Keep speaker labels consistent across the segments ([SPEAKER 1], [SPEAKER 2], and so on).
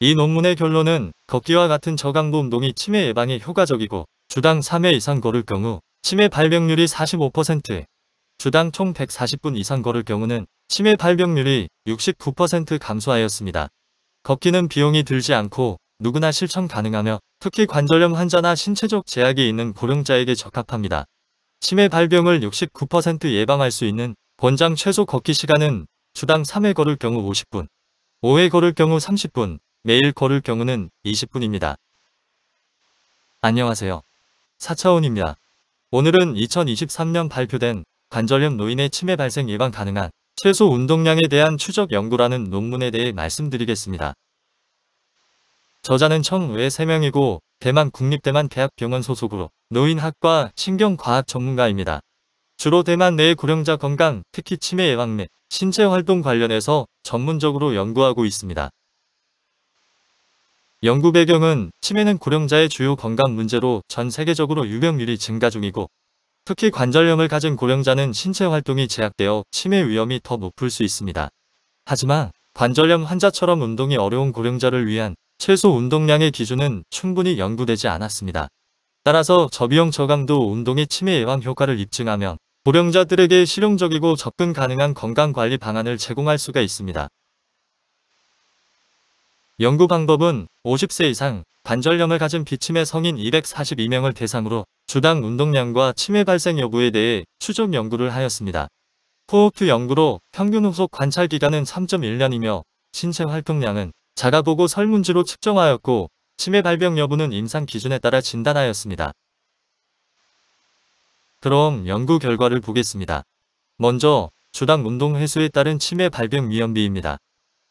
[SPEAKER 1] 이 논문의 결론은 걷기와 같은 저강도 운동이 치매 예방에 효과적이고 주당 3회 이상 걸을 경우 치매 발병률이 45%, 주당 총 140분 이상 걸을 경우는 치매 발병률이 69% 감소하였습니다. 걷기는 비용이 들지 않고 누구나 실천 가능하며 특히 관절염 환자나 신체적 제약이 있는 고령자에게 적합합니다. 치매 발병을 69% 예방할 수 있는 권장 최소 걷기 시간은 주당 3회 걸을 경우 50분, 5회 걸을 경우 30분, 매일 걸을 경우는 20분입니다. 안녕하세요. 사차원입니다. 오늘은 2023년 발표된 관절염 노인의 치매 발생 예방 가능한 최소 운동량에 대한 추적 연구라는 논문에 대해 말씀드리겠습니다. 저자는 청외 3명이고 대만 국립대만대학병원 소속으로 노인학과 신경과학 전문가입니다. 주로 대만 내의 고령자 건강, 특히 치매 예방 및 신체활동 관련해서 전문적으로 연구하고 있습니다. 연구 배경은 치매는 고령자의 주요 건강 문제로 전 세계적으로 유병률이 증가 중이고 특히 관절염을 가진 고령자는 신체 활동이 제약되어 치매 위험이 더 높을 수 있습니다. 하지만 관절염 환자처럼 운동이 어려운 고령자를 위한 최소 운동량의 기준은 충분히 연구되지 않았습니다. 따라서 저비용 저강도 운동의 치매 예방 효과를 입증하면 고령자들에게 실용적이고 접근 가능한 건강관리 방안을 제공할 수가 있습니다. 연구 방법은 50세 이상 관절염을 가진 비치매 성인 242명을 대상으로 주당 운동량과 치매 발생 여부에 대해 추적 연구를 하였습니다. 코호트 연구로 평균 후속 관찰 기간은 3.1년이며 신체 활동량은 자가보고 설문지로 측정하였고 치매 발병 여부는 임상 기준에 따라 진단하였습니다. 그럼 연구 결과를 보겠습니다. 먼저 주당 운동 횟수에 따른 치매 발병 위험비입니다.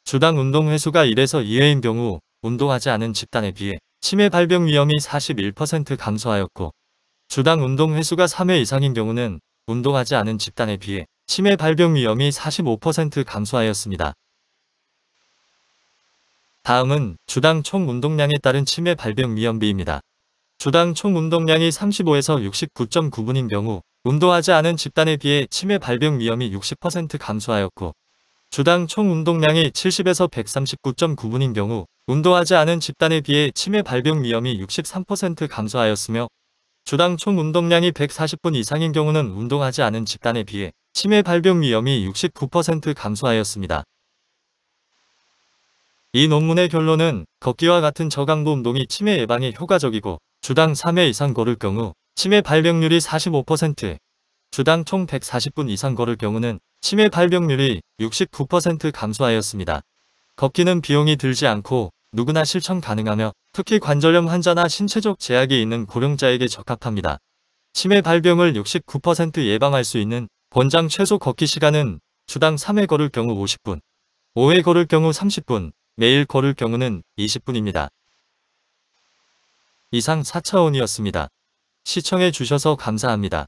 [SPEAKER 1] 주당 운동 횟수가 1에서 2회인 경우 운동하지 않은 집단에 비해 치매 발병 위험이 41% 감소하였고 주당 운동 횟수가 3회 이상인 경우는 운동하지 않은 집단에 비해 치매 발병 위험이 45% 감소하였습니다. 다음은 주당 총 운동량에 따른 치매 발병 위험비입니다. 주당 총 운동량이 35에서 69.9분인 경우 운동하지 않은 집단에 비해 치매 발병 위험이 60% 감소하였고 주당 총 운동량이 70에서 139.9분인 경우 운동하지 않은 집단에 비해 치매 발병 위험이 63% 감소하였으며 주당 총 운동량이 140분 이상인 경우는 운동하지 않은 집단에 비해 치매 발병 위험이 69% 감소하였습니다. 이 논문의 결론은 걷기와 같은 저강도 운동이 치매 예방에 효과적이고 주당 3회 이상 걸을 경우 치매 발병률이 45%, 주당 총 140분 이상 걸을 경우는 치매 발병률이 69% 감소하였습니다. 걷기는 비용이 들지 않고 누구나 실천 가능하며 특히 관절염 환자나 신체적 제약이 있는 고령자에게 적합합니다. 치매 발병을 69% 예방할 수 있는 권장 최소 걷기 시간은 주당 3회 걸을 경우 50분, 5회 걸을 경우 30분, 매일 걸을 경우는 20분입니다. 이상 4차원이었습니다. 시청해 주셔서 감사합니다.